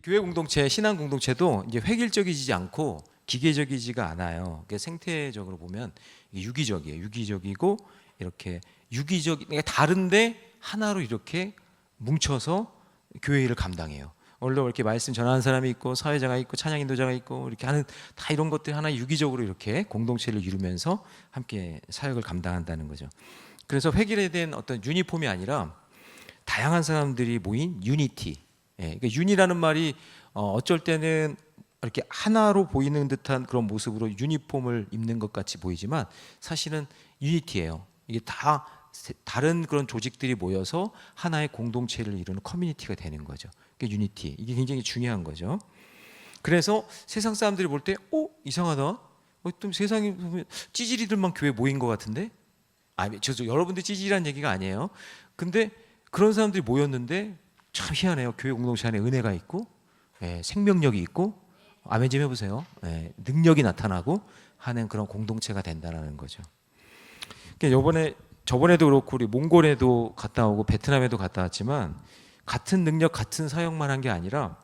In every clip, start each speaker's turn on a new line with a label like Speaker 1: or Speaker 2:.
Speaker 1: 교회 공동체, 신앙 공동체도 이제 획일적이지 않고 기계적이지가 않아요. 생태적으로 보면 유기적이에요. 유기적이고 이렇게 그러니까 다른데 하나로 이렇게 뭉쳐서 교회 일을 감당해요. 원래 이렇게 말씀 전하는 사람이 있고 사회자가 있고 찬양 인도자가 있고 이렇게 하는 다 이런 것들 하나 유기적으로 이렇게 공동체를 이루면서 함께 사역을 감당한다는 거죠. 그래서 획일화된 어떤 유니폼이 아니라 다양한 사람들이 모인 유니티. 그러니까 윤이라는 말이 어쩔 때는 이렇게 하나로 보이는 듯한 그런 모습으로 유니폼을 입는 것 같이 보이지만 사실은 유니티예요. 이게 다 다른 그런 조직들이 모여서 하나의 공동체를 이루는 커뮤니티가 되는 거죠. 그러니까 유니티. 이게 굉장히 중요한 거죠. 그래서 세상 사람들이 볼 때, 이상하다. 좀 세상에 보면 찌질이들만 교회 모인 것 같은데? 여러분들 찌질이란 얘기가 아니에요. 근데 그런 사람들이 모였는데 참 희한해요. 교회 공동체 안에 은혜가 있고, 생명력이 있고, 아멘 좀 해보세요. 능력이 나타나고 하는 그런 공동체가 된다는 거죠. 그러니까 저번에도 그렇고 우리 몽골에도 갔다 오고 베트남에도 갔다 왔지만 같은 능력, 같은 사역만 한 게 아니라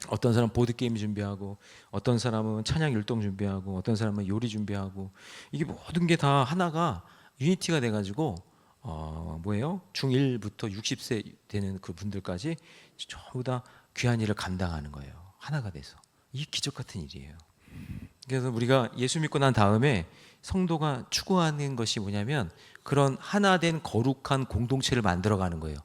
Speaker 1: 어떤 사람은 보드게임 준비하고 어떤 사람은 찬양 율동 준비하고 어떤 사람은 요리 준비하고 이게 모든 게 다 하나가 유니티가 돼가지고 중1부터 60세 되는 그 분들까지 전부 다 귀한 일을 감당하는 거예요. 하나가 돼서. 이게 기적 같은 일이에요. 그래서 우리가 예수 믿고 난 다음에 성도가 추구하는 것이 뭐냐면 그런 하나된 거룩한 공동체를 만들어가는 거예요.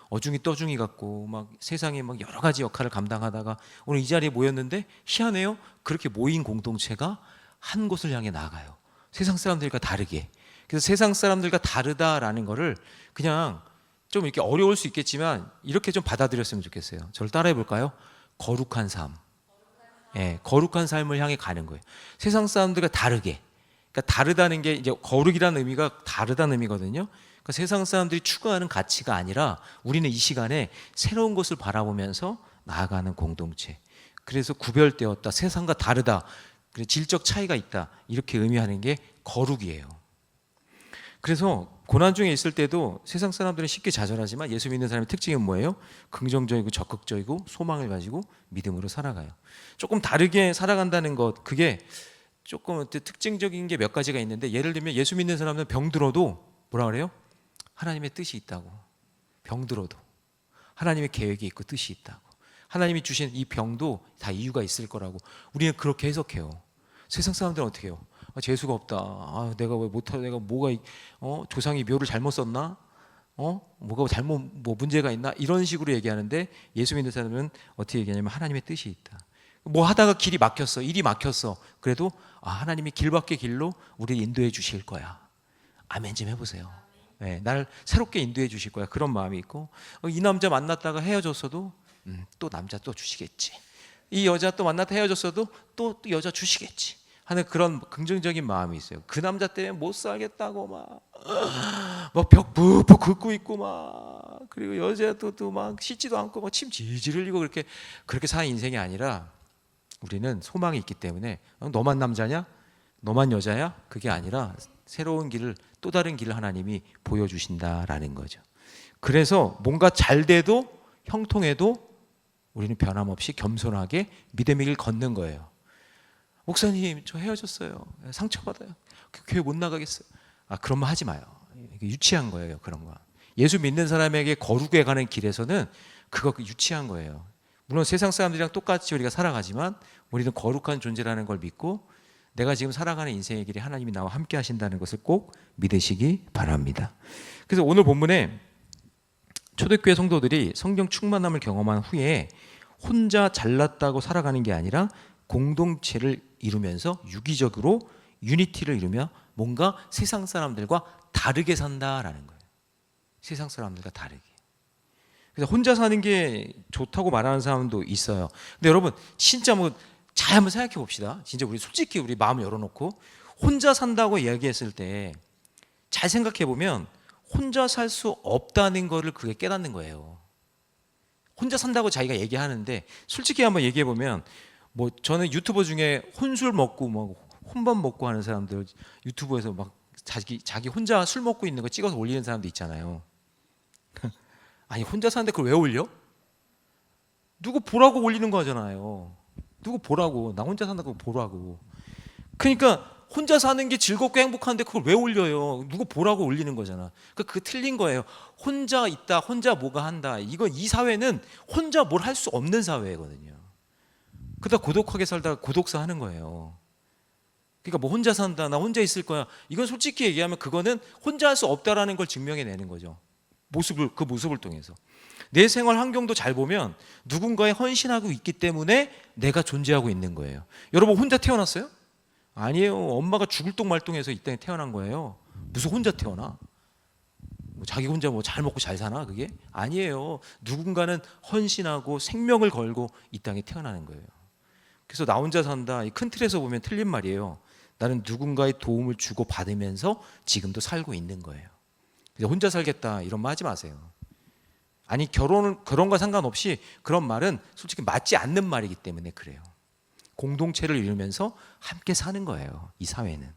Speaker 1: 어중이 떠중이 같고 막 세상에 막 여러 가지 역할을 감당하다가 오늘 이 자리에 모였는데 희한해요. 그렇게 모인 공동체가 한 곳을 향해 나아가요. 세상 사람들과 다르게. 그래서 세상 사람들과 다르다라는 거를 그냥 좀 이렇게 어려울 수 있겠지만 이렇게 좀 받아들였으면 좋겠어요. 저를 따라해 볼까요? 거룩한 삶. 거룩한 삶을 향해 가는 거예요. 세상 사람들과 다르게. 그러니까 다르다는 게 이제 거룩이라는 의미가 다르다는 의미거든요. 그러니까 세상 사람들이 추구하는 가치가 아니라 우리는 이 시간에 새로운 것을 바라보면서 나아가는 공동체. 그래서 구별되었다. 세상과 다르다. 질적 차이가 있다. 이렇게 의미하는 게 거룩이에요. 그래서 고난 중에 있을 때도 세상 사람들은 쉽게 좌절하지만 예수 믿는 사람의 특징은 뭐예요? 긍정적이고 적극적이고 소망을 가지고 믿음으로 살아가요. 조금 다르게 살아간다는 것, 그게 조금 특징적인 게 몇 가지가 있는데 예를 들면 예수 믿는 사람은 병들어도 뭐라 그래요? 하나님의 뜻이 있다고. 병들어도 하나님의 계획이 있고 뜻이 있다고. 하나님이 주신 이 병도 다 이유가 있을 거라고 우리는 그렇게 해석해요. 세상 사람들은 어떻게 해요? 재수가 없다. 내가 왜 못하고 내가 뭐가 조상이 묘를 잘못 썼나? 뭐가 잘못 문제가 있나? 이런 식으로 얘기하는데 예수 믿는 사람은 어떻게 얘기하냐면 하나님의 뜻이 있다. 뭐 하다가 길이 막혔어. 일이 막혔어. 그래도 하나님이 길밖의 길로 우리를 인도해 주실 거야. 아멘 좀 해보세요. 날 새롭게 인도해 주실 거야. 그런 마음이 있고 이 남자 만났다가 헤어졌어도 또 남자 또 주시겠지. 이 여자 또 만났다 헤어졌어도 또 여자 주시겠지 하는 그런 긍정적인 마음이 있어요. 그 남자 때문에 못 살겠다고 막 벽 푹푹 긋고 있고 막 그리고 여자도 또 막 씻지도 않고 막 침 질질 흘리고 그렇게 사는 인생이 아니라 우리는 소망이 있기 때문에 너만 남자냐? 너만 여자야? 그게 아니라 새로운 길을 또 다른 길을 하나님이 보여주신다라는 거죠. 그래서 뭔가 잘 돼도 형통해도 우리는 변함없이 겸손하게 믿음의 길 걷는 거예요. 목사님 저 헤어졌어요. 상처받아요. 교회 못 나가겠어요. 그런 말 하지 마요. 유치한 거예요. 그런 거. 예수 믿는 사람에게 거룩에 가는 길에서는 그거 유치한 거예요. 물론 세상 사람들이랑 똑같이 우리가 살아가지만 우리는 거룩한 존재라는 걸 믿고 내가 지금 살아가는 인생의 길에 하나님이 나와 함께 하신다는 것을 꼭 믿으시기 바랍니다. 그래서 오늘 본문에 초대교회 성도들이 성령 충만함을 경험한 후에 혼자 잘났다고 살아가는 게 아니라 공동체를 이루면서 유기적으로 유니티를 이루며 뭔가 세상 사람들과 다르게 산다라는 거예요. 세상 사람들과 다르게. 그래서 혼자 사는 게 좋다고 말하는 사람도 있어요. 근데 여러분 진짜 잘 한번 생각해 봅시다. 진짜 우리 솔직히 우리 마음을 열어놓고 혼자 산다고 이야기했을 때 잘 생각해 보면 혼자 살 수 없다는 거를 그게 깨닫는 거예요. 혼자 산다고 자기가 얘기하는데 솔직히 한번 얘기해 보면 저는 유튜버 중에 혼술 먹고 혼밥 먹고 하는 사람들 유튜브에서 막 자기 혼자 술 먹고 있는 거 찍어서 올리는 사람도 있잖아요. 아니 혼자 사는데 그걸 왜 올려? 누구 보라고 올리는 거잖아요. 누구 보라고. 나 혼자 산다고 보라고. 그러니까 혼자 사는 게 즐겁고 행복한데 그걸 왜 올려요? 누구 보라고 올리는 거잖아. 그러니까 그게 틀린 거예요. 혼자 있다, 혼자 뭐가 한다. 이 사회는 혼자 뭘 할 수 없는 사회거든요. 그러다 고독하게 살다가 고독사 하는 거예요. 그러니까 뭐 혼자 산다, 나 혼자 있을 거야. 이건 솔직히 얘기하면 그거는 혼자 할 수 없다라는 걸 증명해내는 거죠. 그 모습을 통해서. 내 생활 환경도 잘 보면 누군가에 헌신하고 있기 때문에 내가 존재하고 있는 거예요. 여러분 혼자 태어났어요? 아니에요. 엄마가 죽을 똥말똥해서 이 땅에 태어난 거예요. 무슨 혼자 태어나? 뭐 자기 혼자 뭐 잘 먹고 잘 사나 그게? 아니에요. 누군가는 헌신하고 생명을 걸고 이 땅에 태어나는 거예요. 그래서 나 혼자 산다. 이 큰 틀에서 보면 틀린 말이에요. 나는 누군가의 도움을 주고 받으면서 지금도 살고 있는 거예요. 그래서 혼자 살겠다 이런 말 하지 마세요. 아니 결혼과 상관없이 그런 말은 솔직히 맞지 않는 말이기 때문에 그래요. 공동체를 이루면서 함께 사는 거예요. 이 사회는.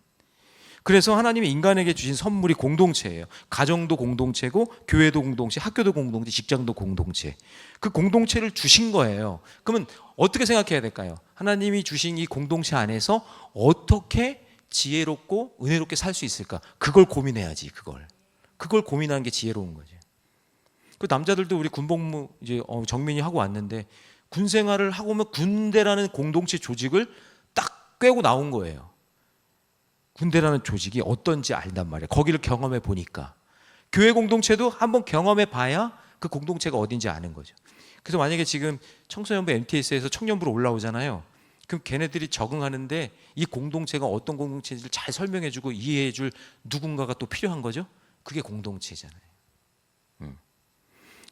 Speaker 1: 그래서 하나님이 인간에게 주신 선물이 공동체예요. 가정도 공동체고 교회도 공동체, 학교도 공동체, 직장도 공동체. 그 공동체를 주신 거예요. 그러면 어떻게 생각해야 될까요? 하나님이 주신 이 공동체 안에서 어떻게 지혜롭고 은혜롭게 살 수 있을까? 그걸 고민해야지. 그걸 고민하는 게 지혜로운 거죠. 그 남자들도 우리 군복무 이제 정민이 하고 왔는데 군 생활을 하고 오면 군대라는 공동체 조직을 딱 꿰고 나온 거예요. 군대라는 조직이 어떤지 알단 말이에요. 거기를 경험해 보니까. 교회 공동체도 한번 경험해 봐야 그 공동체가 어딘지 아는 거죠. 그래서 만약에 지금 청소년부 MTS에서 청년부로 올라오잖아요. 그럼 걔네들이 적응하는데 이 공동체가 어떤 공동체인지를 잘 설명해 주고 이해해 줄 누군가가 또 필요한 거죠. 그게 공동체잖아요.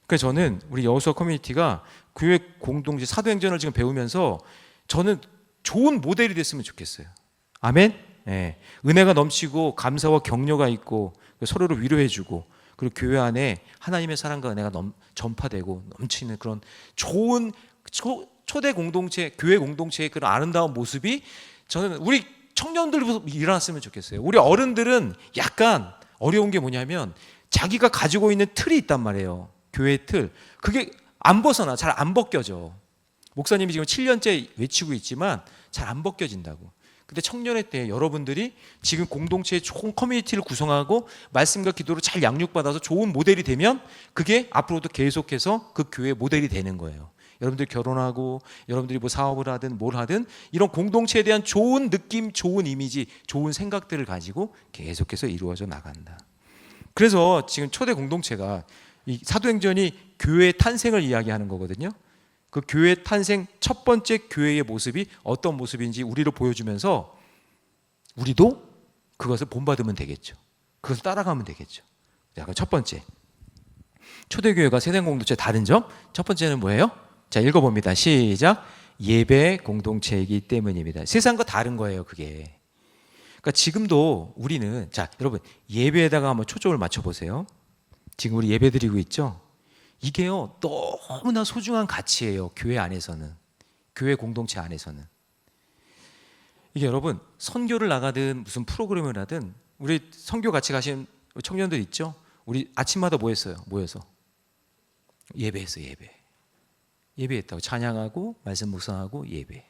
Speaker 1: 그래서 저는 우리 여호수아 커뮤니티가 교회 공동체 사도행전을 지금 배우면서 저는 좋은 모델이 됐으면 좋겠어요. 아멘? 네. 은혜가 넘치고 감사와 격려가 있고 서로를 위로해주고 그리고 교회 안에 하나님의 사랑과 은혜가 전파되고 넘치는 그런 좋은 초대 공동체, 교회 공동체의 그런 아름다운 모습이 저는 우리 청년들부터 일어났으면 좋겠어요. 우리 어른들은 약간 어려운 게 뭐냐면 자기가 가지고 있는 틀이 있단 말이에요. 교회의 틀. 그게 안 벗어나. 잘 안 벗겨져. 목사님이 지금 7년째 외치고 있지만 잘 안 벗겨진다고. 근데 청년의 때 여러분들이 지금 공동체의 좋은 커뮤니티를 구성하고 말씀과 기도로 잘 양육받아서 좋은 모델이 되면 그게 앞으로도 계속해서 그 교회의 모델이 되는 거예요. 여러분들이 결혼하고 여러분들이 뭐 사업을 하든 뭘 하든 이런 공동체에 대한 좋은 느낌, 좋은 이미지, 좋은 생각들을 가지고 계속해서 이루어져 나간다. 그래서 지금 초대 공동체가 이 사도행전이 교회의 탄생을 이야기하는 거거든요. 그 교회 탄생 첫 번째 교회의 모습이 어떤 모습인지 우리를 보여주면서 우리도 그것을 본받으면 되겠죠. 그것을 따라가면 되겠죠. 자, 그럼 첫 번째 초대교회가 세상 공동체 다른 점 첫 번째는 뭐예요? 자, 읽어봅니다. 시작. 예배 공동체이기 때문입니다. 세상과 다른 거예요. 그게. 그러니까 지금도 우리는 자 여러분 예배에다가 한번 초점을 맞춰보세요. 지금 우리 예배 드리고 있죠? 이게요 너무나 소중한 가치예요. 교회 안에서는, 교회 공동체 안에서는. 이게 여러분 선교를 나가든 무슨 프로그램을 하든 우리 선교 같이 가신 청년들 있죠? 우리 아침마다 뭐 했어요? 모여서 예배했어요. 예배했다고. 찬양하고 말씀 묵상하고 예배.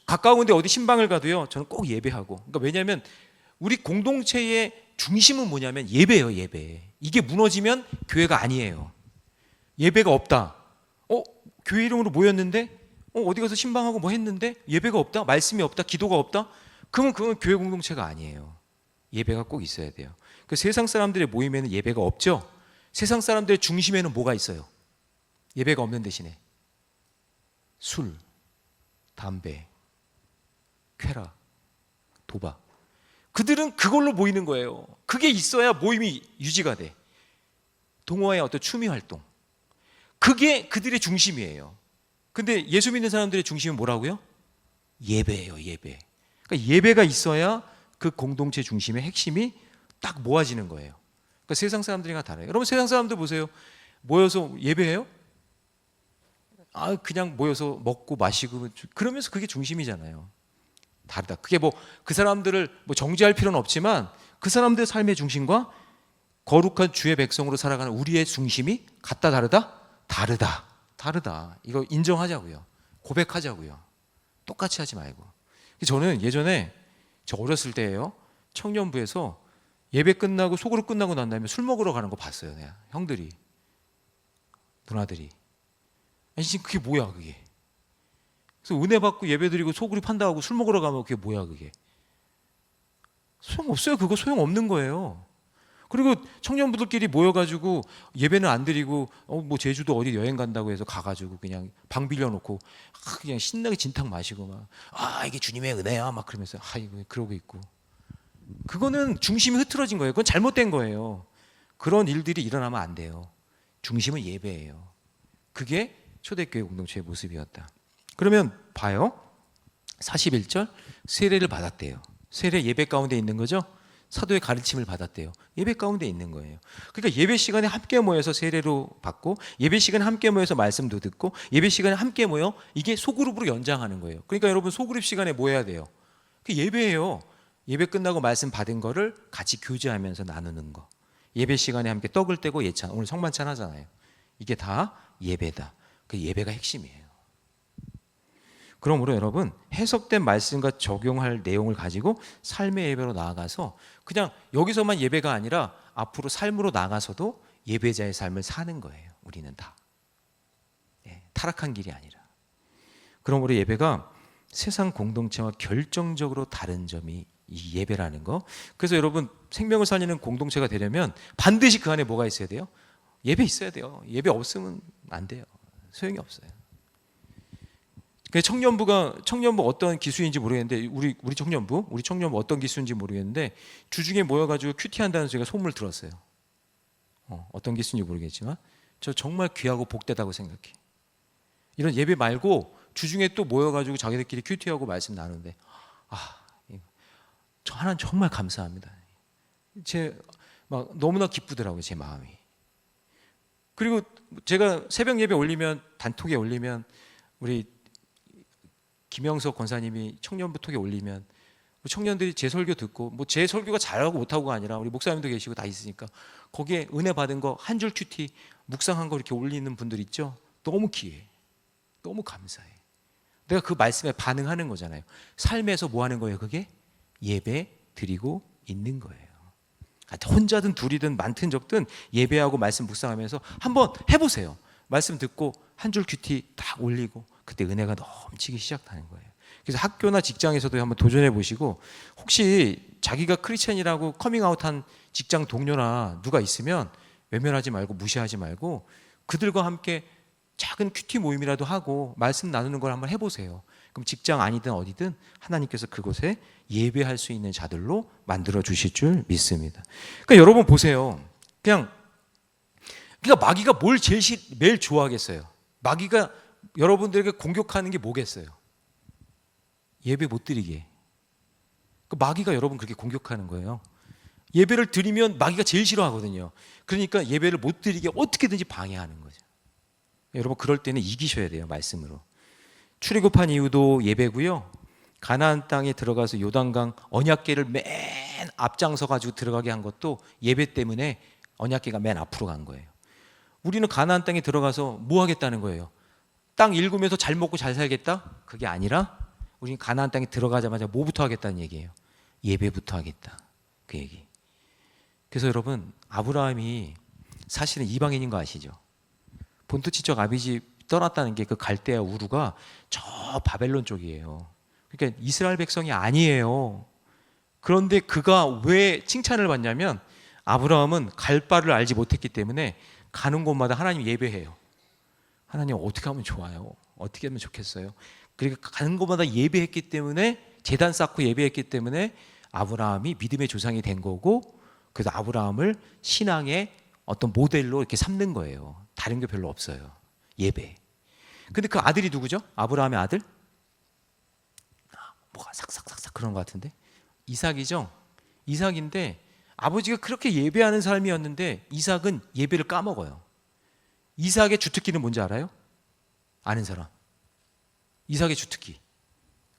Speaker 1: 가까운 데 어디 신방을 가도요 저는 꼭 예배하고. 그러니까 왜냐하면 우리 공동체의 중심은 뭐냐면 예배예요. 예배. 이게 무너지면 교회가 아니에요. 예배가 없다. 교회 이름으로 모였는데 어디 가서 신방하고 뭐 했는데 예배가 없다. 말씀이 없다. 기도가 없다. 그러면 그건 교회 공동체가 아니에요. 예배가 꼭 있어야 돼요. 그 세상 사람들의 모임에는 예배가 없죠. 세상 사람들의 중심에는 뭐가 있어요? 예배가 없는 대신에 술, 담배, 쾌락, 도박. 그들은 그걸로 모이는 거예요. 그게 있어야 모임이 유지가 돼. 동호회의 어떤 추미 활동. 그게 그들의 중심이에요. 근데 예수 믿는 사람들의 중심은 뭐라고요? 예배예요. 예배. 그러니까 예배가 있어야 그 공동체 중심의 핵심이 딱 모아지는 거예요. 그러니까 세상 사람들이랑 달라요. 여러분 세상 사람들 보세요. 모여서 예배해요? 그냥 모여서 먹고 마시고 그러면서 그게 중심이잖아요. 다르다. 그게 뭐 그 사람들을 뭐 정죄할 필요는 없지만 그 사람들의 삶의 중심과 거룩한 주의 백성으로 살아가는 우리의 중심이 같다 다르다? 다르다. 다르다. 이거 인정하자고요. 고백하자고요. 똑같이 하지 말고. 저는 예전에 저 어렸을 때예요. 청년부에서 예배 끝나고 소그룹 끝나고 난 다음에 술 먹으러 가는 거 봤어요. 내가 형들이, 누나들이. 아니 지금 그게 뭐야 그게? 그래서 은혜 받고 예배 드리고 소그룹 한다고 하고 술 먹으러 가면 그게 뭐야 그게? 소용없어요. 그거 소용없는 거예요. 그리고 청년부들끼리 모여가지고 예배는 안 드리고 뭐 제주도 어디 여행 간다고 해서 가가지고 그냥 방 빌려놓고 그냥 신나게 진탕 마시고 막 이게 주님의 은혜야 막 그러면서 이거 그러고 있고, 그거는 중심이 흐트러진 거예요. 그건 잘못된 거예요. 그런 일들이 일어나면 안 돼요. 중심은 예배예요. 그게 초대교회 공동체의 모습이었다. 그러면 봐요. 41절 세례를 받았대요. 세례 예배 가운데 있는 거죠. 사도의 가르침을 받았대요. 예배 가운데 있는 거예요. 그러니까 예배 시간에 함께 모여서 세례로 받고, 예배 시간에 함께 모여서 말씀도 듣고, 예배 시간에 함께 모여 이게 소그룹으로 연장하는 거예요. 그러니까 여러분 소그룹 시간에 모여야 돼요. 그 예배예요. 예배 끝나고 말씀 받은 거를 같이 교제하면서 나누는 거. 예배 시간에 함께 떡을 떼고 예찬, 오늘 성만찬 하잖아요. 이게 다 예배다. 그 예배가 핵심이에요. 그러므로 여러분 해석된 말씀과 적용할 내용을 가지고 삶의 예배로 나아가서 그냥 여기서만 예배가 아니라 앞으로 삶으로 나가서도 예배자의 삶을 사는 거예요. 우리는 다 타락한 길이 아니라. 그러므로 예배가 세상 공동체와 결정적으로 다른 점이 이 예배라는 거. 그래서 여러분 생명을 살리는 공동체가 되려면 반드시 그 안에 뭐가 있어야 돼요? 예배 있어야 돼요. 예배 없으면 안 돼요. 소용이 없어요. 청년부 어떤 기수인지 모르겠는데 우리 청년부 어떤 기수인지 모르겠는데 주중에 모여가지고 큐티한다는 제가 소문을 들었어요. 어떤 기수인지 모르겠지만 저 정말 귀하고 복되다고 생각해. 이런 예배 말고 주중에 또 모여가지고 자기들끼리 큐티하고 말씀 나누는데 저 하나님 정말 감사합니다. 막 너무나 기쁘더라고요, 제 마음이. 그리고 제가 새벽 예배 올리면 단톡에 올리면 우리 김영석 권사님이 청년부 톡에 올리면 청년들이 제 설교 듣고 뭐 제 설교가 잘하고 못하고가 아니라 우리 목사님도 계시고 다 있으니까 거기에 은혜 받은 거 한 줄 큐티 묵상한 거 이렇게 올리는 분들 있죠. 너무 귀해. 너무 감사해. 내가 그 말씀에 반응하는 거잖아요. 삶에서 뭐 하는 거예요? 그게 예배 드리고 있는 거예요. 혼자든 둘이든 많든 적든 예배하고 말씀 묵상하면서 한번 해보세요. 말씀 듣고 한 줄 큐티 딱 올리고 그때 은혜가 넘치기 시작하는 거예요. 그래서 학교나 직장에서도 한번 도전해 보시고, 혹시 자기가 크리스천이라고 커밍아웃한 직장 동료나 누가 있으면 외면하지 말고 무시하지 말고 그들과 함께 작은 큐티 모임이라도 하고 말씀 나누는 걸 한번 해보세요. 그럼 직장 아니든 어디든 하나님께서 그곳에 예배할 수 있는 자들로 만들어 주실 줄 믿습니다. 그러니까 여러분 보세요. 그러니까 마귀가 뭘 매일 좋아하겠어요? 마귀가 여러분들에게 공격하는 게 뭐겠어요? 예배 못 드리게. 마귀가 여러분 그렇게 공격하는 거예요. 예배를 드리면 마귀가 제일 싫어하거든요. 그러니까 예배를 못 드리게 어떻게든지 방해하는 거죠. 여러분 그럴 때는 이기셔야 돼요. 말씀으로. 출애굽한 이유도 예배고요. 가나안 땅에 들어가서 요단강 언약궤를 맨 앞장서 가지고 들어가게 한 것도 예배 때문에 언약궤가 맨 앞으로 간 거예요. 우리는 가나안 땅에 들어가서 뭐 하겠다는 거예요? 땅 일구면서 잘 먹고 잘 살겠다? 그게 아니라 우리는 가나안 땅에 들어가자마자 뭐부터 하겠다는 얘기예요? 예배부터 하겠다. 그 얘기. 그래서 여러분 아브라함이 사실은 이방인인 거 아시죠? 본토 친척 아비집 떠났다는 게 그 갈대아 우루가 저 바벨론 쪽이에요. 그러니까 이스라엘 백성이 아니에요. 그런데 그가 왜 칭찬을 받냐면 아브라함은 갈 바를 알지 못했기 때문에 가는 곳마다 하나님 예배해요. 하나님 어떻게 하면 좋아요? 어떻게 하면 좋겠어요? 그러니까 가는 곳마다 예배했기 때문에 제단 쌓고 예배했기 때문에 아브라함이 믿음의 조상이 된 거고, 그래서 아브라함을 신앙의 어떤 모델로 이렇게 삼는 거예요. 다른 게 별로 없어요. 예배. 근데 그 아들이 누구죠? 아브라함의 아들? 뭐가 삭삭삭삭 그런 것 같은데? 이삭이죠? 이삭인데 아버지가 그렇게 예배하는 삶이었는데 이삭은 예배를 까먹어요. 이삭의 주특기는 뭔지 알아요? 아는 사람? 이삭의 주특기.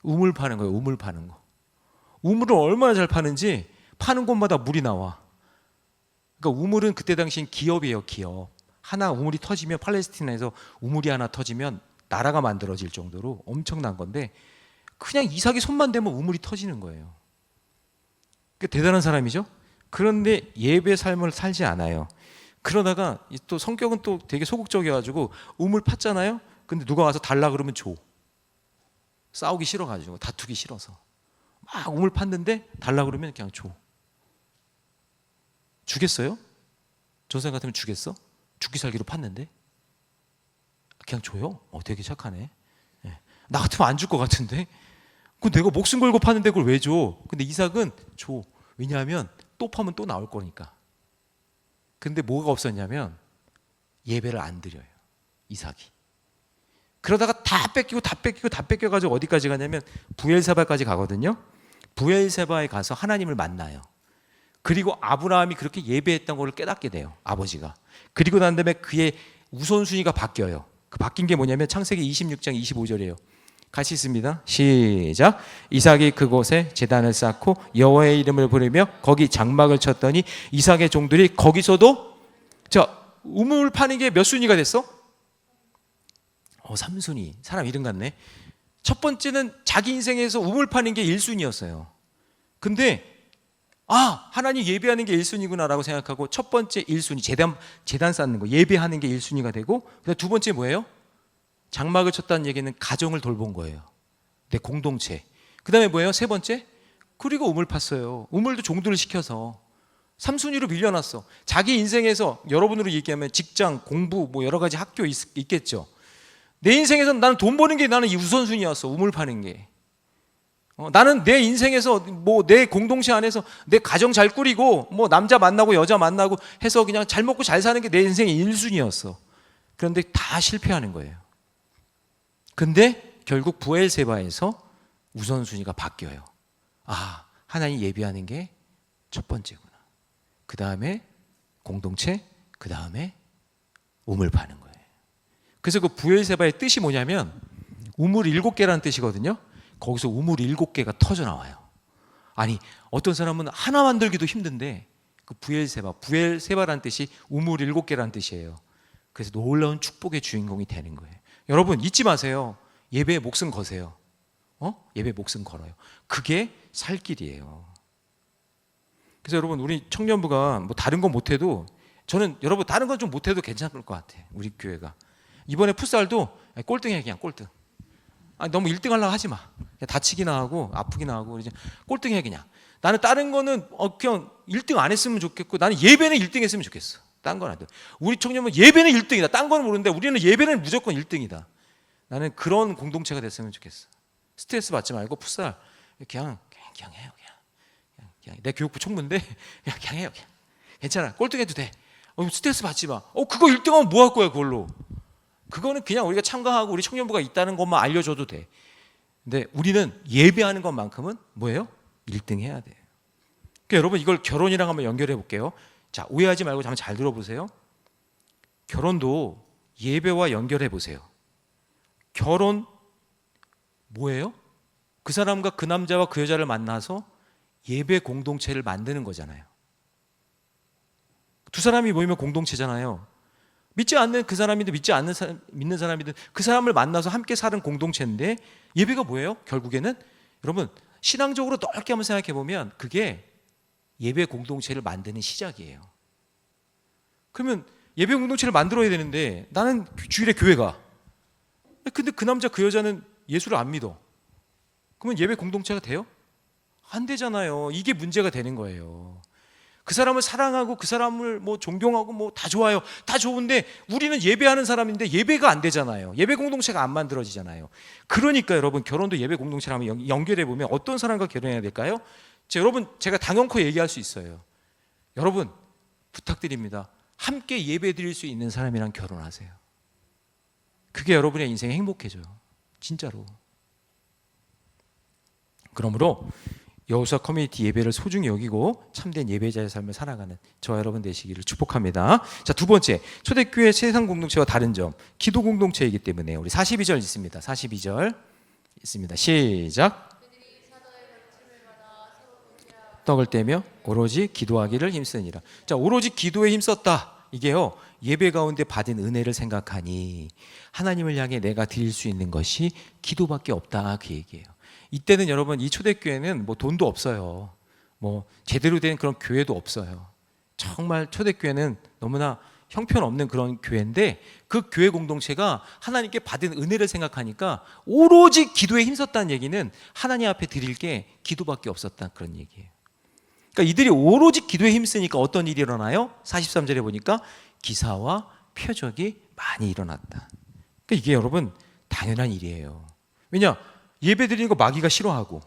Speaker 1: 우물 파는 거예요. 우물 파는 거. 우물을 얼마나 잘 파는지 파는 곳마다 물이 나와. 그러니까 우물은 그때 당시엔 기업이에요. 기업. 하나 우물이 터지면, 팔레스티나에서 우물이 하나 터지면 나라가 만들어질 정도로 엄청난 건데 그냥 이삭이 손만 대면 우물이 터지는 거예요. 대단한 사람이죠. 그런데 예배 삶을 살지 않아요. 그러다가 또 성격은 또 되게 소극적이어가지고 우물 팠잖아요. 근데 누가 와서 달라 그러면 줘. 싸우기 싫어가지고, 다투기 싫어서 막 우물 팠는데 달라 그러면 그냥 줘. 주겠어요? 저 사람 같으면 주겠어? 죽기 살기로 팠는데 그냥 줘요? 되게 착하네. 예. 나 같으면 안 줄 것 같은데. 그 내가 목숨 걸고 파는데 그걸 왜 줘? 근데 이삭은 줘. 왜냐하면 또 파면 또 나올 거니까. 근데 뭐가 없었냐면 예배를 안 드려요, 이삭이. 그러다가 다 뺏기고 어디까지 가냐면 부엘세바까지 가거든요. 부엘세바에 가서 하나님을 만나요. 그리고 아브라함이 그렇게 예배했던 걸 깨닫게 돼요, 아버지가. 그리고 난 다음에 그의 우선순위가 바뀌어요. 그 바뀐 게 뭐냐면 창세기 26장 25절이에요. 같이 있습니다. 시작. 이삭이 그곳에 제단을 쌓고 여호와의 이름을 부르며 거기 장막을 쳤더니 이삭의 종들이 거기서도, 자, 우물 파는 게 몇 순위가 됐어? 3순위. 사람 이름 같네. 첫 번째는 자기 인생에서 우물 파는 게 1순위였어요. 근데 하나님 예배하는 게 1순위구나라고 생각하고 첫 번째 1순위, 제단 쌓는 거, 예배하는 게 1순위가 되고, 그다음 두 번째 뭐예요? 장막을 쳤다는 얘기는 가정을 돌본 거예요. 내 공동체. 그 다음에 뭐예요? 세 번째? 그리고 우물 팠어요. 우물도 종들을 시켜서 3순위로 밀려났어. 자기 인생에서, 여러분으로 얘기하면 직장, 공부, 뭐 여러 가지 학교 있겠죠. 내 인생에서는 나는 돈 버는 게 나는 이 우선순위였어. 우물 파는 게. 나는 내 인생에서 뭐 내 공동체 안에서 내 가정 잘 꾸리고 뭐 남자 만나고 여자 만나고 해서 그냥 잘 먹고 잘 사는 게 내 인생의 1순위였어. 그런데 다 실패하는 거예요. 근데 결국 부엘세바에서 우선순위가 바뀌어요. 하나님 예배하는 게 첫 번째구나. 그 다음에 공동체, 그 다음에 우물 파는 거예요. 그래서 그 부엘세바의 뜻이 뭐냐면 우물 7개라는 뜻이거든요. 거기서 우물 7개가 터져 나와요. 아니, 어떤 사람은 하나 만들기도 힘든데 그 부엘세바라는 뜻이 우물 7개라는 뜻이에요. 그래서 놀라운 축복의 주인공이 되는 거예요. 여러분 잊지 마세요. 예배에 목숨 거세요. 예배에 목숨 걸어요. 그게 살 길이에요. 그래서 여러분, 우리 청년부가 뭐 다른 건 못해도, 저는 여러분 다른 건 좀 못해도 괜찮을 것 같아. 우리 교회가 이번에 풋살도 꼴등해. 그냥 꼴등. 너무 1등 하려고 하지 마. 그냥 다치기나 하고 아프기나 하고 이제 꼴등해. 그냥 나는 다른 거는 그냥 1등 안 했으면 좋겠고, 나는 예배는 1등 했으면 좋겠어. 딴 건 안 돼. 우리 청년은 예배는 1등이다. 딴 건 모르는데 우리는 예배는 무조건 1등이다. 나는 그런 공동체가 됐으면 좋겠어. 스트레스 받지 말고 풋살 그냥 해요. 그냥 내 교육부 총무인데 그냥 해요. 그냥. 괜찮아. 꼴등해도 돼. 스트레스 받지 마. 그거 1등하면 뭐 할 거야 그걸로. 그거는 그냥 우리가 참가하고 우리 청년부가 있다는 것만 알려줘도 돼. 근데 우리는 예배하는 것만큼은 뭐예요? 1등 해야 돼요. 그러니까 여러분 이걸 결혼이랑 한번 연결해 볼게요. 자, 오해하지 말고 한번 잘 들어보세요. 결혼도 예배와 연결해 보세요. 결혼 뭐예요? 그 사람과 그 남자와 그 여자를 만나서 예배 공동체를 만드는 거잖아요. 두 사람이 모이면 공동체잖아요. 믿지 않는 그 사람이든 믿는 사람이든 그 사람을 만나서 함께 사는 공동체인데, 예배가 뭐예요? 결국에는 여러분 신앙적으로 넓게 한번 생각해 보면 그게 예배 공동체를 만드는 시작이에요. 그러면 예배 공동체를 만들어야 되는데 나는 주일에 교회 가. 근데 그 남자 그 여자는 예수를 안 믿어. 그러면 예배 공동체가 돼요? 안 되잖아요. 이게 문제가 되는 거예요. 그 사람을 사랑하고 그 사람을 뭐 존경하고 뭐 다 좋아요. 다 좋은데 우리는 예배하는 사람인데 예배가 안 되잖아요. 예배 공동체가 안 만들어지잖아요. 그러니까 여러분 결혼도 예배 공동체랑 한번 연결해 보면 어떤 사람과 결혼해야 될까요? 여러분 제가 당연코 얘기할 수 있어요. 여러분 부탁드립니다. 함께 예배 드릴 수 있는 사람이랑 결혼하세요. 그게 여러분의 인생이 행복해져요. 진짜로. 그러므로 여호수아 커뮤니티 예배를 소중히 여기고 참된 예배자의 삶을 살아가는 저와 여러분 되시기를 축복합니다. 자, 두 번째, 초대교회 세상 공동체와 다른 점, 기도 공동체이기 때문에 우리 42절 있습니다. 42절 있습니다. 시작. 떡을 떼며 오로지 기도하기를 힘쓰니라. 자, 오로지 기도에 힘썼다. 이게요, 예배 가운데 받은 은혜를 생각하니 하나님을 향해 내가 드릴 수 있는 것이 기도밖에 없다, 그 얘기예요. 이때는 여러분, 이 초대교회는 뭐 돈도 없어요. 뭐 제대로 된 그런 교회도 없어요. 정말 초대교회는 너무나 형편없는 그런 교회인데, 그 교회 공동체가 하나님께 받은 은혜를 생각하니까 오로지 기도에 힘썼다는 얘기는 하나님 앞에 드릴 게 기도밖에 없었다, 그런 얘기예요. 그러니까 이들이 오로지 기도에 힘쓰니까 어떤 일이 일어나요? 43절에 보니까 기사와 표적이 많이 일어났다. 그러니까 이게 여러분 당연한 일이에요. 왜냐? 예배 드리는 거 마귀가 싫어하고,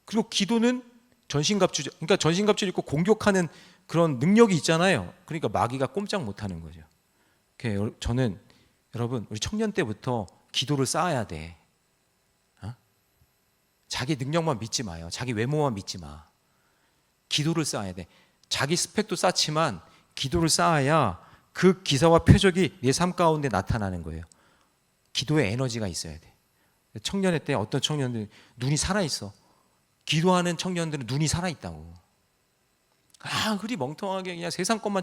Speaker 1: 그리고 기도는 전신갑주, 그러니까 전신갑주를 입고 공격하는 그런 능력이 있잖아요. 그러니까 마귀가 꼼짝 못하는 거죠. 저는 여러분, 우리 청년 때부터 기도를 쌓아야 돼. 자기 능력만 믿지 마요. 자기 외모만 믿지 마. 기도를 쌓아야 돼. 자기 스펙도 쌓지만 기도를 쌓아야 그 기사와 표적이 내 삶 가운데 나타나는 거예요. 기도에 에너지가 있어야 돼. 청년회 때 어떤 청년들 눈이 살아있어. 기도하는 청년들은 눈이 살아있다고. 그리 멍텅하게 그냥 세상 것만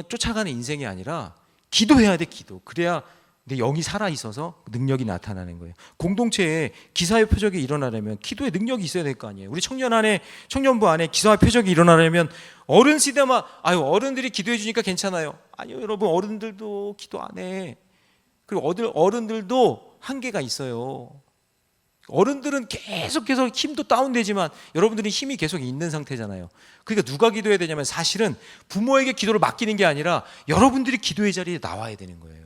Speaker 1: 쫓아가는 인생이 아니라 기도해야 돼, 기도. 그래야 내 영이 살아있어서 능력이 나타나는 거예요. 공동체에 기사의 표적이 일어나려면 기도의 능력이 있어야 될 거 아니에요. 우리 청년부 안에 기사와 표적이 일어나려면 어른 시대만, 어른들이 기도해 주니까 괜찮아요. 아니요, 여러분, 어른들도 기도 안 해. 그리고 어른들도 한계가 있어요. 어른들은 계속해서 힘도 다운되지만 여러분들은 힘이 계속 있는 상태잖아요. 그러니까 누가 기도해야 되냐면, 사실은 부모에게 기도를 맡기는 게 아니라 여러분들이 기도의 자리에 나와야 되는 거예요.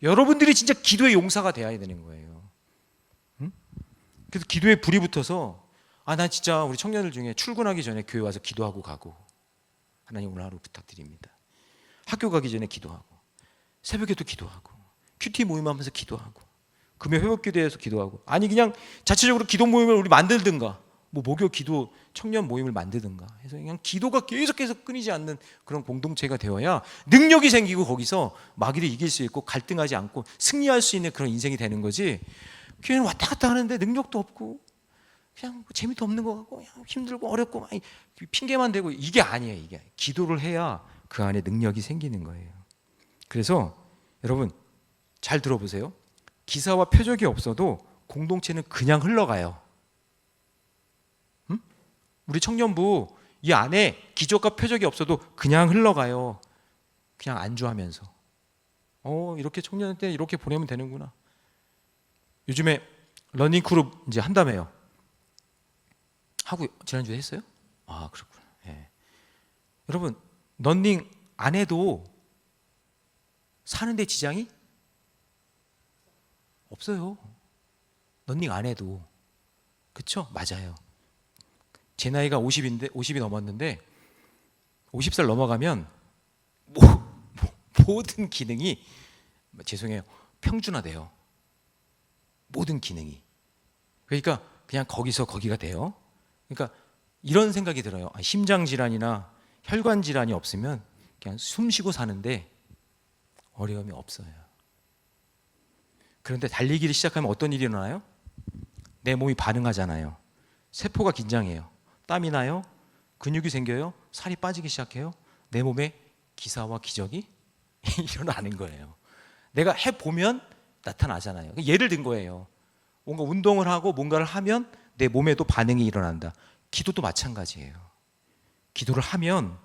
Speaker 1: 여러분들이 진짜 기도의 용사가 되어야 되는 거예요. 응? 그래서 기도에 불이 붙어서, 난 진짜 우리 청년들 중에 출근하기 전에 교회 와서 기도하고 가고, 하나님 오늘 하루 부탁드립니다. 학교 가기 전에 기도하고, 새벽에도 기도하고, 큐티 모임하면서 기도하고, 금요 회복 기도에서 기도하고, 아니 그냥 자체적으로 기도 모임을 우리 만들든가, 뭐 목요 기도 청년 모임을 만들든가 해서 그냥 기도가 계속해서 끊이지 않는 그런 공동체가 되어야 능력이 생기고, 거기서 마귀를 이길 수 있고 갈등하지 않고 승리할 수 있는 그런 인생이 되는 거지. 교회는 왔다 갔다 하는데 능력도 없고 그냥 재미도 없는 것 같고 그냥 힘들고 어렵고 핑계만 대고, 이게 아니에요. 이게 기도를 해야 그 안에 능력이 생기는 거예요. 그래서 여러분 잘 들어보세요. 기사와 표적이 없어도 공동체는 그냥 흘러가요. 우리 청년부 이 안에 기적과 표적이 없어도 그냥 흘러가요. 그냥 안주하면서 이렇게 청년 때 이렇게 보내면 되는구나. 요즘에 러닝 크루 이제 한다며요. 하고 지난주에 했어요? 그렇구나. 예. 여러분, 러닝 안 해도 사는데 지장이 없어요. 러닝 안 해도. 그쵸? 맞아요. 제 나이가 50이 넘었는데 50살 넘어가면 모든 기능이, 죄송해요, 평준화돼요. 모든 기능이. 그러니까 그냥 거기서 거기가 돼요. 그러니까 이런 생각이 들어요. 심장 질환이나 혈관 질환이 없으면 그냥 숨 쉬고 사는데 어려움이 없어요. 그런데 달리기를 시작하면 어떤 일이 일어나요? 내 몸이 반응하잖아요. 세포가 긴장해요. 땀이 나요. 근육이 생겨요. 살이 빠지기 시작해요. 내 몸에 기사와 기적이 일어나는 거예요. 내가 해보면 나타나잖아요. 예를 든 거예요. 뭔가 운동을 하고 뭔가를 하면 내 몸에도 반응이 일어난다. 기도도 마찬가지예요. 기도를 하면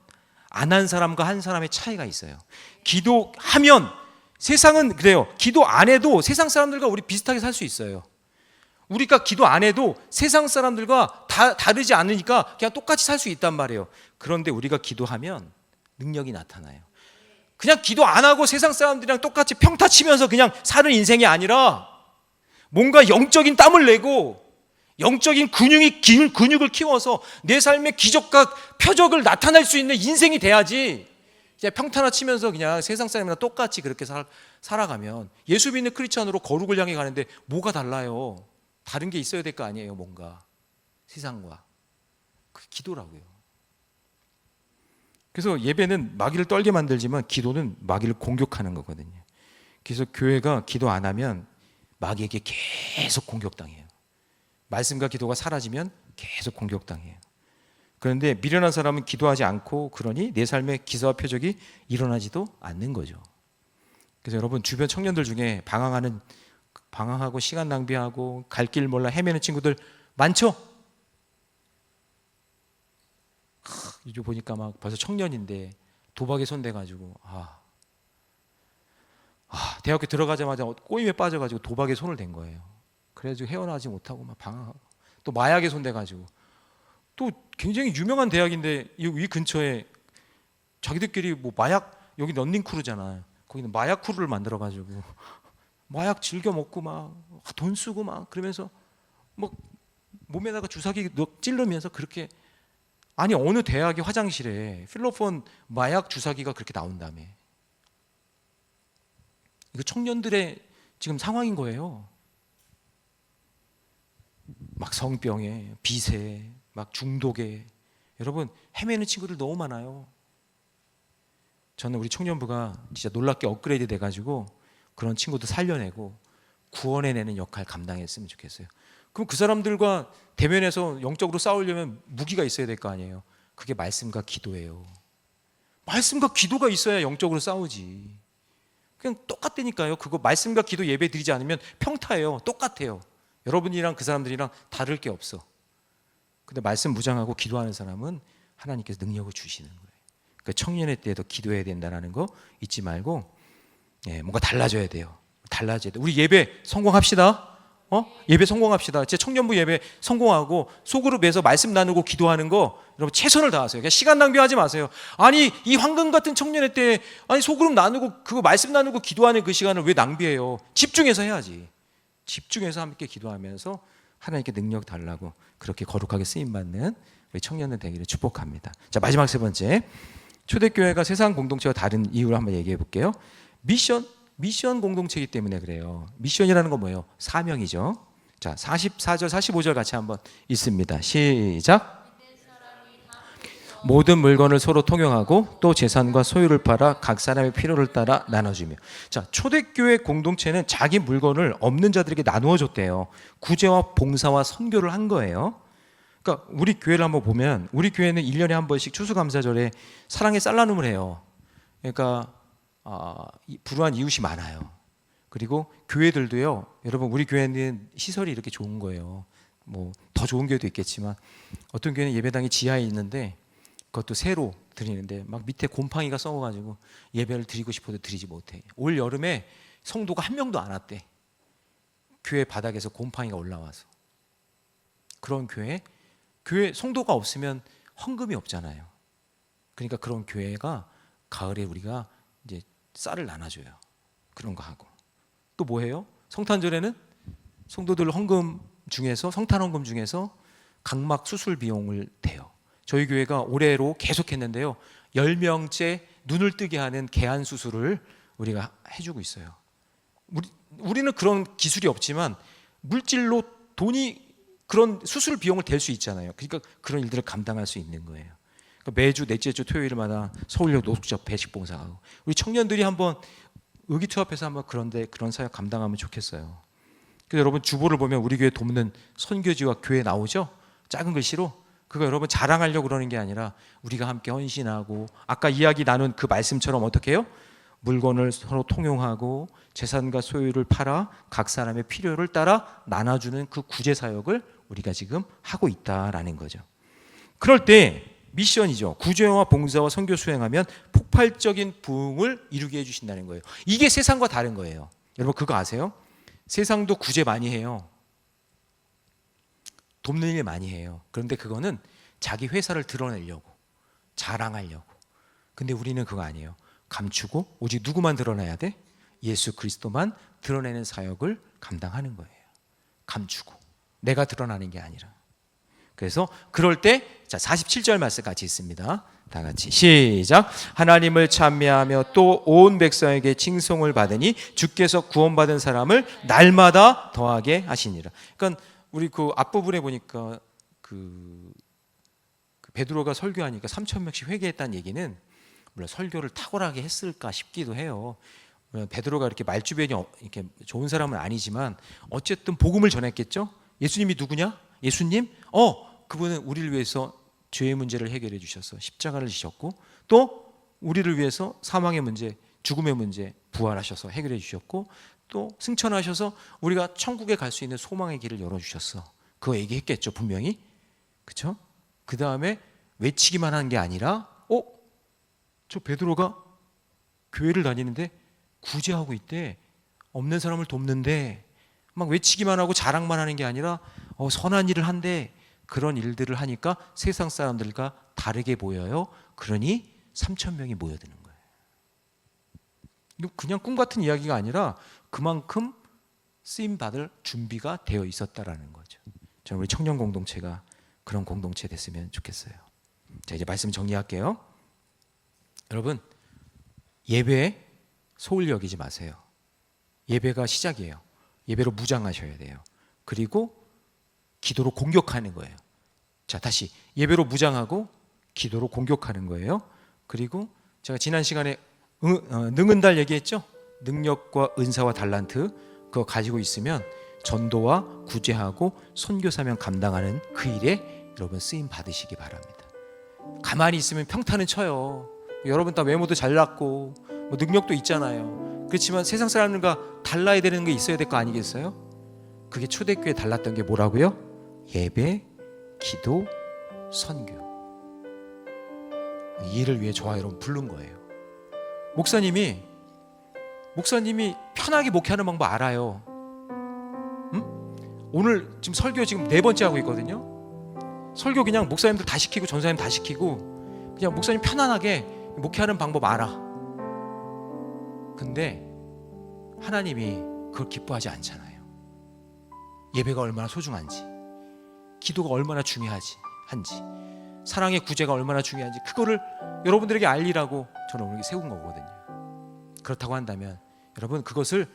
Speaker 1: 안 한 사람과 한 사람의 차이가 있어요. 기도하면, 세상은 그래요. 기도 안 해도 세상 사람들과 우리 비슷하게 살 수 있어요. 우리가 기도 안 해도 세상 사람들과 다르지 않으니까 그냥 똑같이 살 수 있단 말이에요. 그런데 우리가 기도하면 능력이 나타나요. 그냥 기도 안 하고 세상 사람들이랑 똑같이 평타 치면서 그냥 사는 인생이 아니라 뭔가 영적인 땀을 내고 영적인 근육을 키워서 내 삶의 기적과 표적을 나타낼 수 있는 인생이 돼야지, 이제 평타나 치면서 그냥 세상 사람이랑 똑같이 그렇게 살아가면 예수 믿는 크리스찬으로 거룩을 향해 가는데 뭐가 달라요? 다른 게 있어야 될 거 아니에요. 뭔가 세상과. 그게 기도라고요. 그래서 예배는 마귀를 떨게 만들지만 기도는 마귀를 공격하는 거거든요. 그래서 교회가 기도 안 하면 마귀에게 계속 공격당해요. 말씀과 기도가 사라지면 계속 공격당해요. 그런데 미련한 사람은 기도하지 않고 그러니 내 삶의 기사와 표적이 일어나지도 않는 거죠. 그래서 여러분 주변 청년들 중에 방황하고 시간 낭비하고 갈 길 몰라 헤매는 친구들 많죠? 이제 보니까 막 벌써 청년인데 도박에 손대가지고 대학교 들어가자마자 꼬임에 빠져가지고 도박에 손을 댄 거예요. 그래가지고 헤어나지 못하고 막 방황하고 또 마약에 손대가지고 또 굉장히 유명한 대학인데 이 근처에 자기들끼리 뭐 마약 여기 런닝크루잖아요. 거기는 마약 크루를 만들어가지고 마약 즐겨 먹고 막 돈 쓰고 막 그러면서 뭐 몸에다가 주사기 찌르면서 그렇게 아니 어느 대학의 화장실에 필로폰 마약 주사기가 그렇게 나온다며. 이거 청년들의 지금 상황인 거예요. 막 성병에 빚에 막 중독에 여러분 헤매는 친구들 너무 많아요. 저는 우리 청년부가 진짜 놀랍게 업그레이드 돼가지고 그런 친구들 살려내고 구원해내는 역할 감당했으면 좋겠어요. 그럼 그 사람들과 대면해서 영적으로 싸우려면 무기가 있어야 될 거 아니에요. 그게 말씀과 기도예요. 말씀과 기도가 있어야 영적으로 싸우지. 그냥 똑같다니까요. 그거 말씀과 기도 예배 드리지 않으면 평타예요. 똑같아요. 여러분이랑 그 사람들이랑 다를 게 없어. 근데 말씀 무장하고 기도하는 사람은 하나님께서 능력을 주시는 거예요. 그러니까 청년의 때에도 기도해야 된다는 거 잊지 말고 뭔가 달라져야 돼요. 달라져야 돼. 우리 예배 성공합시다. 예배 성공합시다. 제 청년부 예배 성공하고 소그룹에서 말씀 나누고 기도하는 거 여러분 최선을 다하세요. 그냥 시간 낭비하지 마세요. 아니 이 황금 같은 청년의 때 아니 소그룹 나누고 그거 말씀 나누고 기도하는 그 시간을 왜 낭비해요? 집중해서 해야지. 집중해서 함께 기도하면서 하나님께 능력 달라고 그렇게 거룩하게 쓰임 받는 우리 청년들 되기를 축복합니다. 자 마지막 세 번째 초대교회가 세상 공동체와 다른 이유를 한번 얘기해 볼게요. 미션 공동체이기 때문에 그래요. 미션이라는 건 뭐예요? 사명이죠. 자 44절 45절 같이 한번 읽습니다. 시작. 모든 물건을 서로 통용하고 또 재산과 소유를 팔아 각 사람의 필요를 따라 나눠주며. 자 초대교회 공동체는 자기 물건을 없는 자들에게 나누어 줬대요. 구제와 봉사와 선교를 한 거예요. 그러니까 우리 교회를 한번 보면 우리 교회는 1년에 한 번씩 추수감사절에 사랑의 쌀나눔을 해요. 그러니까 불우한 이웃이 많아요. 그리고 교회들도요. 여러분 우리 교회는 시설이 이렇게 좋은 거예요. 뭐 더 좋은 교회도 있겠지만 어떤 교회는 예배당이 지하에 있는데 그것도 새로 드리는데 막 밑에 곰팡이가 썩어가지고 예배를 드리고 싶어도 드리지 못해. 올 여름에 성도가 한 명도 안 왔대. 교회 바닥에서 곰팡이가 올라와서. 그런 교회 성도가 없으면 헌금이 없잖아요. 그러니까 그런 교회가 가을에 우리가 이제 쌀을 나눠줘요. 그런 거 하고 또 뭐해요? 성탄절에는 성도들 헌금 중에서 성탄 헌금 중에서 각막 수술 비용을 대요. 저희 교회가 올해로 계속했는데요. 10명째 눈을 뜨게 하는 개안 수술을 우리가 해주고 있어요. 우리는 그런 기술이 없지만 물질로 돈이 그런 수술 비용을 댈 수 있잖아요. 그러니까 그런 일들을 감당할 수 있는 거예요. 그러니까 매주 넷째 주 토요일마다 서울역 노숙자 배식 봉사하고 우리 청년들이 한번 의기투합해서 한번 그런 사역 감당하면 좋겠어요. 그래서 여러분 주보를 보면 우리 교회 돕는 선교지와 교회 나오죠? 작은 글씨로. 그거 여러분 자랑하려고 그러는 게 아니라 우리가 함께 헌신하고 아까 이야기 나눈 그 말씀처럼 어떻게 해요? 물건을 서로 통용하고 재산과 소유를 팔아 각 사람의 필요를 따라 나눠주는 그 구제 사역을 우리가 지금 하고 있다라는 거죠. 그럴 때 미션이죠. 구제와 봉사와 선교 수행하면 폭발적인 부흥을 이루게 해주신다는 거예요. 이게 세상과 다른 거예요. 여러분 그거 아세요? 세상도 구제 많이 해요. 돕는 일 많이 해요. 그런데 그거는 자기 회사를 드러내려고 자랑하려고. 근데 우리는 그거 아니에요. 감추고 오직 누구만 드러내야 돼? 예수 그리스도만 드러내는 사역을 감당하는 거예요. 감추고 내가 드러나는 게 아니라. 그래서 그럴 때 자 47절 말씀 같이 있습니다. 다 같이 시작. 하나님을 찬미하며 또 온 백성에게 칭송을 받으니 주께서 구원받은 사람을 날마다 더하게 하시니라. 그러니까 우리 그 앞부분에 보니까 그 베드로가 설교하니까 3,000명씩 회개했다는 얘기는 물론 설교를 탁월하게 했을까 싶기도 해요. 베드로가 이렇게 말주변이 이렇게 좋은 사람은 아니지만 어쨌든 복음을 전했겠죠. 예수님이 누구냐? 예수님? 그분은 우리를 위해서 죄의 문제를 해결해 주셔서 십자가를 지셨고, 또 우리를 위해서 사망의 문제, 죽음의 문제 부활하셔서 해결해 주셨고, 또 승천하셔서 우리가 천국에 갈 수 있는 소망의 길을 열어주셨어. 그거 얘기했겠죠, 분명히. 그렇죠? 그 다음에 외치기만 한 게 아니라 저 베드로가 교회를 다니는데 구제하고 있대, 없는 사람을 돕는데, 막 외치기만 하고 자랑만 하는 게 아니라 선한 일을 한대. 그런 일들을 하니까 세상 사람들과 다르게 보여요. 그러니 3,000명이 모여드는 거예요. 이거 그냥 꿈 같은 이야기가 아니라 그만큼 쓰임 받을 준비가 되어 있었다라는 거죠. 저는 우리 청년 공동체가 그런 공동체 됐으면 좋겠어요. 자, 이제 말씀 정리할게요. 여러분, 예배에 소홀히 여기지 마세요. 예배가 시작이에요. 예배로 무장하셔야 돼요. 그리고 기도로 공격하는 거예요. 자, 다시 예배로 무장하고 기도로 공격하는 거예요. 그리고 제가 지난 시간에 능은달 얘기했죠. 능력과 은사와 달란트, 그거 가지고 있으면 전도와 구제하고 선교 사명 감당하는 그 일에 여러분 쓰임 받으시기 바랍니다. 가만히 있으면 평타는 쳐요. 여러분 다 외모도 잘났고 뭐 능력도 있잖아요. 그렇지만 세상 사람들과 달라야 되는 게 있어야 될 거 아니겠어요? 그게 초대교회에 달랐던 게 뭐라고요? 예배, 기도, 선교. 이 일을 위해 저와 여러분 부른 거예요. 목사님이 편하게 목회하는 방법 알아요. 응? 오늘 지금 설교 지금 4번째 하고 있거든요. 설교 그냥 목사님들 다 시키고 전사님 다 시키고 그냥 목사님 편안하게 목회하는 방법 알아. 근데 하나님이 그걸 기뻐하지 않잖아요. 예배가 얼마나 소중한지, 기도가 얼마나 중요한지, 사랑의 구제가 얼마나 중요한지 그거를 여러분들에게 알리라고 저는 오늘 세운 거거든요. 그렇다고 한다면 여러분 그것을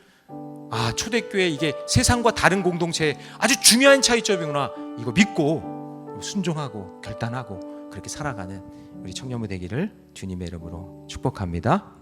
Speaker 1: 초대교회 이게 세상과 다른 공동체의 아주 중요한 차이점이구나, 이거 믿고 순종하고 결단하고 그렇게 살아가는 우리 청년부 되기를 주님의 이름으로 축복합니다.